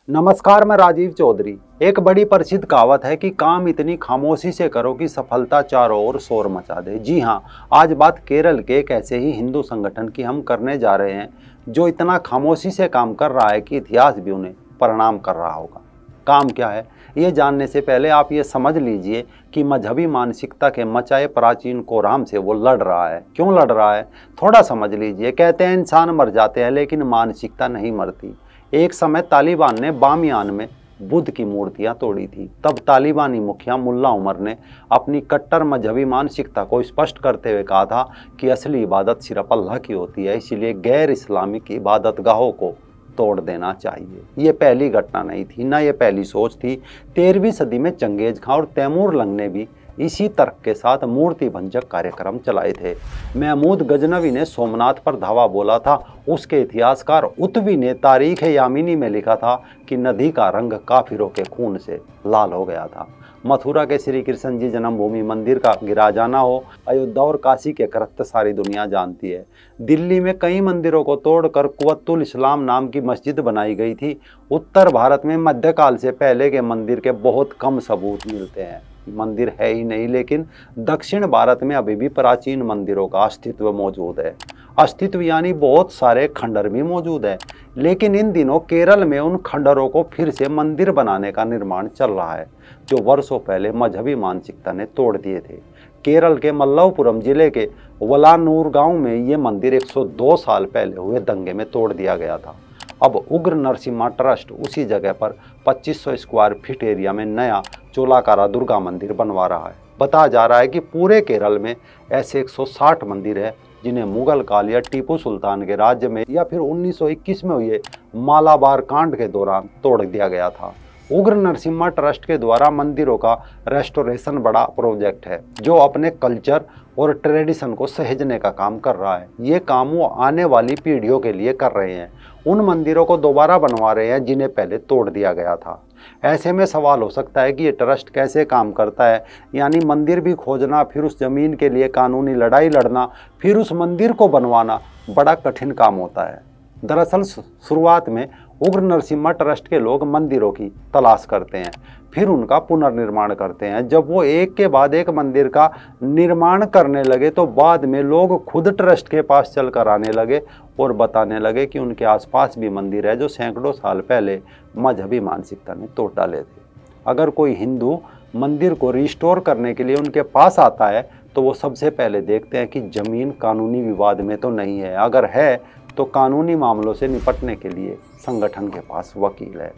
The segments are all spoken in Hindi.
नमस्कार, मैं राजीव चौधरी। एक बड़ी प्रसिद्ध कहावत है कि काम इतनी खामोशी से करो कि सफलता चारों ओर शोर मचा दे। जी हाँ, आज बात केरल के एक ऐसे ही हिंदू संगठन की हम करने जा रहे हैं जो इतना खामोशी से काम कर रहा है कि इतिहास भी उन्हें प्रणाम कर रहा होगा। काम क्या है, ये जानने से पहले आप ये समझ लीजिए कि मजहबी मानसिकता के मचाए प्राचीन कोराम से वो लड़ रहा है। क्यों लड़ रहा है, थोड़ा समझ लीजिए। कहते हैं इंसान मर जाते हैं लेकिन मानसिकता नहीं मरती। एक समय तालिबान ने बामियान में बुद्ध की मूर्तियां तोड़ी थी। तब तालिबानी मुखिया मुल्ला उमर ने अपनी कट्टर मजहबी मानसिकता को स्पष्ट करते हुए कहा था कि असली इबादत सिर्फ अल्लाह की होती है, इसीलिए गैर इस्लामिक इबादतगाहों को तोड़ देना चाहिए। ये पहली घटना नहीं थी, ना ये पहली सोच थी। 13वीं सदी में चंगेज खां और तैमूर लंग ने भी इसी तर्क के साथ मूर्ति भंजक कार्यक्रम चलाए थे। महमूद गजनवी ने सोमनाथ पर धावा बोला था। उसके इतिहासकार उत्वी ने तारीख यामिनी में लिखा था कि नदी का रंग काफिरों के खून से लाल हो गया था। मथुरा के श्री कृष्ण जी जन्मभूमि मंदिर का गिरा जाना हो, अयोध्या और काशी के कृत्य सारी दुनिया जानती है। दिल्ली में कई मंदिरों को तोड़कर कुव्वतुल इस्लाम नाम की मस्जिद बनाई गई थी। उत्तर भारत में मध्यकाल से पहले के मंदिर के बहुत कम सबूत मिलते हैं। मंदिर है ही नहीं, लेकिन दक्षिण भारत में अभी भी प्राचीन मंदिरों का अस्तित्व मौजूद है। अस्तित्व यानी बहुत सारे खंडर भी मौजूद है। लेकिन इन दिनों केरल में उन खंडरों को फिर से मंदिर बनाने का निर्माण चल रहा है, जो वर्षों पहले मजहबी मानसिकता ने तोड़ दिए थे। केरल के मल्लपुरम जिले के वलानूर गांव में ये मंदिर 102 साल पहले हुए दंगे में तोड़ दिया गया था। अब उग्र नरसिम्हा ट्रस्ट उसी जगह पर 2500 स्क्वायर फीट एरिया में नया चोलाकारा दुर्गा मंदिर बनवा रहा है। बताया जा रहा है कि पूरे केरल में ऐसे 160 मंदिर है जिन्हें मुगल काल या टीपू सुल्तान के राज्य में या फिर 1921 में हुए मालाबार कांड के दौरान तोड़ दिया गया था। उग्र नरसिम्हा ट्रस्ट के द्वारा मंदिरों का रेस्टोरेशन बड़ा प्रोजेक्ट है जो अपने कल्चर और ट्रेडिशन को सहेजने का काम कर रहा है। ये काम वो आने वाली पीढ़ियों के लिए कर रहे हैं। उन मंदिरों को दोबारा बनवा रहे हैं जिन्हें पहले तोड़ दिया गया था। ऐसे में सवाल हो सकता है कि ये ट्रस्ट कैसे काम करता है, यानी मंदिर भी खोजना, फिर उस जमीन के लिए कानूनी लड़ाई लड़ना, फिर उस मंदिर को बनवाना बड़ा कठिन काम होता है। दरअसल शुरुआत में उग्र नरसिम्हा ट्रस्ट के लोग मंदिरों की तलाश करते हैं, फिर उनका पुनर्निर्माण करते हैं। जब वो एक के बाद एक मंदिर का निर्माण करने लगे तो बाद में लोग खुद ट्रस्ट के पास चलकर आने लगे और बताने लगे कि उनके आसपास भी मंदिर है जो सैकड़ों साल पहले मजहबी मानसिकता ने तोड़ डाले थे। अगर कोई हिंदू मंदिर को रिस्टोर करने के लिए उनके पास आता है तो वो सबसे पहले देखते हैं कि ज़मीन कानूनी विवाद में तो नहीं है। अगर है तो कानूनी मामलों से निपटने के लिए संगठन के पास वकील है।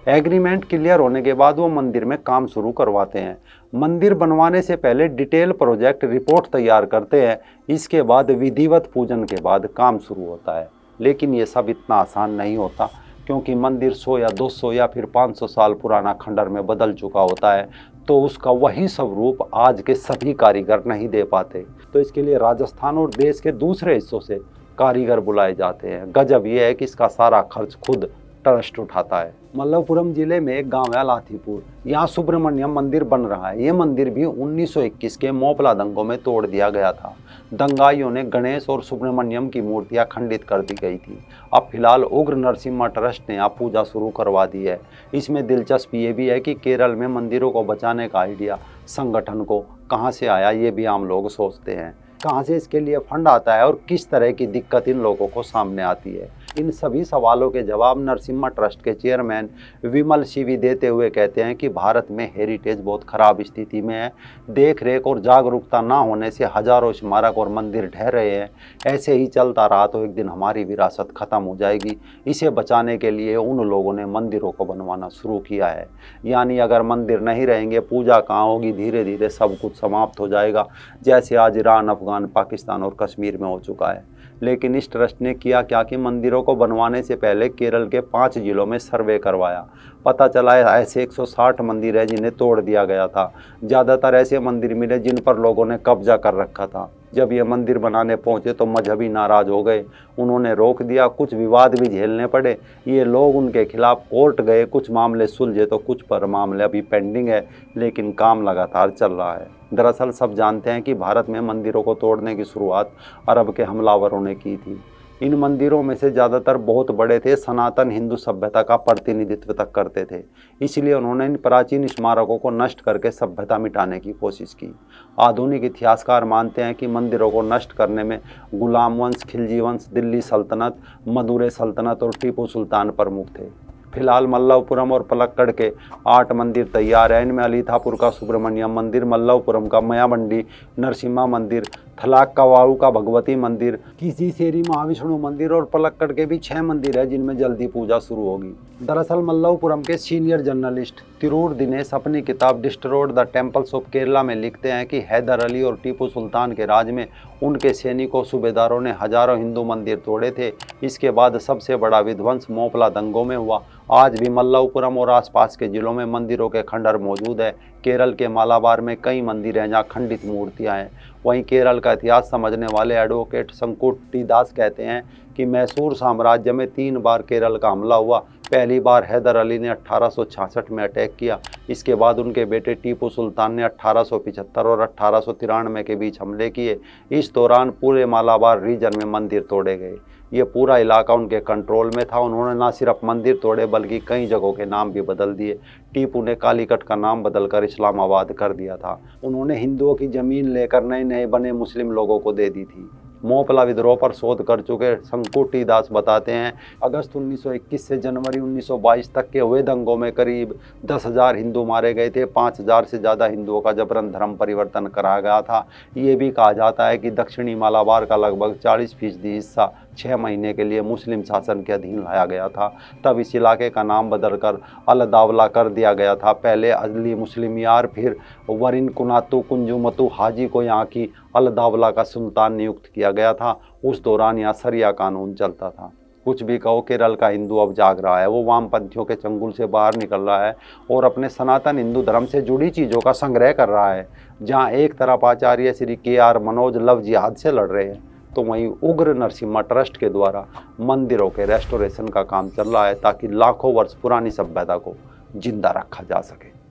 एग्रीमेंट क्लियर होने के बाद वो मंदिर में काम शुरू करवाते हैं। मंदिर बनवाने से पहले डिटेल प्रोजेक्ट रिपोर्ट तैयार करते हैं। इसके बाद विधिवत पूजन के बाद काम शुरू होता है। लेकिन ये सब इतना आसान नहीं होता, क्योंकि मंदिर 100 या 200 या फिर 500 साल पुराना खंडर में बदल चुका होता है, तो उसका वही स्वरूप आज के सभी कारीगर नहीं दे पाते। तो इसके लिए राजस्थान और देश के दूसरे हिस्सों से कारीगर बुलाए जाते हैं। गजब ये है कि इसका सारा खर्च खुद ट्रस्ट उठाता है। मल्लपुरम जिले में एक गांव है लाथीपुर, यहाँ सुब्रमण्यम मंदिर बन रहा है। ये मंदिर भी 1921 के मोपला दंगों में तोड़ दिया गया था। दंगाइयों ने गणेश और सुब्रमण्यम की मूर्तियां खंडित कर दी गई थी। अब फिलहाल उग्र नरसिम्हा ट्रस्ट ने यहाँ पूजा शुरू करवा दी है। इसमें दिलचस्पी ये भी है कि केरल में मंदिरों को बचाने का आइडिया संगठन को कहाँ से आया, ये भी आम लोग सोचते हैं। कहाँ से इसके लिए फंड आता है और किस तरह की दिक्कत इन लोगों को सामने आती है। इन सभी सवालों के जवाब नरसिम्हा ट्रस्ट के चेयरमैन विमल शिवी देते हुए कहते हैं कि भारत में हेरिटेज बहुत खराब स्थिति में है। देख रेख और जागरूकता ना होने से हजारों स्मारक और मंदिर ढह रहे हैं। ऐसे ही चलता रहा तो एक दिन हमारी विरासत खत्म हो जाएगी। इसे बचाने के लिए उन लोगों ने मंदिरों को बनवाना शुरू किया है। यानी अगर मंदिर नहीं रहेंगे, पूजा कहाँ होगी, धीरे धीरे सब कुछ समाप्त हो जाएगा, जैसे आज ईरान, अफगान, पाकिस्तान और कश्मीर में हो चुका है। लेकिन इस ट्रस्ट ने किया क्या कि मंदिरों को बनवाने से पहले केरल के 5 जिलों में सर्वे करवाया। पता चला ऐसे 160 मंदिर है जिन्हें तोड़ दिया गया था। ज़्यादातर ऐसे मंदिर मिले जिन पर लोगों ने कब्जा कर रखा था। जब ये मंदिर बनाने पहुंचे तो मजहबी नाराज हो गए, उन्होंने रोक दिया। कुछ विवाद भी झेलने पड़े। ये लोग उनके खिलाफ कोर्ट गए, कुछ मामले सुलझे तो कुछ पर मामले अभी पेंडिंग है, लेकिन काम लगातार चल रहा है। दरअसल सब जानते हैं कि भारत में मंदिरों को तोड़ने की शुरुआत अरब के हमलावरों ने की थी। इन मंदिरों में से ज़्यादातर बहुत बड़े थे, सनातन हिंदू सभ्यता का प्रतिनिधित्व तक करते थे। इसलिए उन्होंने इन प्राचीन स्मारकों को नष्ट करके सभ्यता मिटाने की कोशिश की। आधुनिक इतिहासकार मानते हैं कि मंदिरों को नष्ट करने में गुलाम वंश, खिलजी वंश, दिल्ली सल्तनत, मदुरै सल्तनत और टीपू सुल्तान प्रमुख थे। फिलहाल मल्लपुरम और पलक्कड़ के 8 मंदिर तैयार हैं। इनमें अलीथापुर का सुब्रमण्यम मंदिर, मल्लपुरम का मयामंडी नरसिम्हा मंदिर, थलाक्कावाऊ का भगवती मंदिर, कीसीसेरी महाविष्णु मंदिर और पलक्कड़ के भी 6 मंदिर है जिनमें जल्दी पूजा शुरू होगी। दरअसल मल्लपुरम के सीनियर जर्नलिस्ट तिरूर दिनेश अपनी किताब destroyed the temples of Kerala में लिखते हैं कि हैदर अली और टीपू सुल्तान के राज में उनके सैनिकों सूबेदारों ने हजारों हिंदू मंदिर तोड़े थे। इसके बाद सबसे बड़ा विध्वंस मोपला दंगों में हुआ। आज भी मल्लपुरम और आसपास के जिलों में मंदिरों के खंडहर मौजूद है। केरल के मालाबार में कई मंदिर हैं जहाँ खंडित मूर्तियाँ हैं। वहीं केरल का इतिहास समझने वाले एडवोकेट संकुट्टी दास कहते हैं कि मैसूर साम्राज्य में 3 बार केरल का हमला हुआ। पहली बार हैदर अली ने 1866 में अटैक किया। इसके बाद उनके बेटे टीपू सुल्तान ने 1875 और 1893 के बीच हमले किए। इस दौरान पूरे मालाबार रीजन में मंदिर तोड़े गए। ये पूरा इलाका उनके कंट्रोल में था। उन्होंने न सिर्फ मंदिर तोड़े बल्कि कई जगहों के नाम भी बदल दिए। टीपू ने कालीकट का नाम बदलकर इस्लामाबाद कर दिया था। उन्होंने हिंदुओं की ज़मीन लेकर नए नए बने मुस्लिम लोगों को दे दी थी। मोपला विद्रोह पर शोध कर चुके संकुट्टी दास बताते हैं अगस्त 1921 से जनवरी 1922 तक के हुए दंगों में करीब 10,000 हिंदू मारे गए थे। 5,000 से ज़्यादा हिंदुओं का जबरन धर्म परिवर्तन कराया गया था। ये भी कहा जाता है कि दक्षिणी मालाबार का लगभग 40% हिस्सा 6 महीने के लिए मुस्लिम शासन के अधीन लाया गया था। तब इस इलाके का नाम बदलकर अलदावला कर दिया गया था। पहले अजली मुस्लिमियार, फिर वरिन कुनातू कुंजुमतू हाजी को यहाँ की अलदावला का सुल्तान नियुक्त किया गया था। उस दौरान यहाँ शरिया कानून चलता था। कुछ भी कहो, केरल का हिंदू अब जाग रहा है। वो वामपंथियों के चंगुल से बाहर निकल रहा है और अपने सनातन हिंदू धर्म से जुड़ी चीज़ों का संग्रह कर रहा है। जहाँ एक तरफ आचार्य श्री KR मनोज लव जिहाद से लड़ रहे हैं, तो वहीं उग्र नरसिम्हा ट्रस्ट के द्वारा मंदिरों के रेस्टोरेशन का काम चल रहा है ताकि लाखों वर्ष पुरानी सभ्यता को जिंदा रखा जा सके।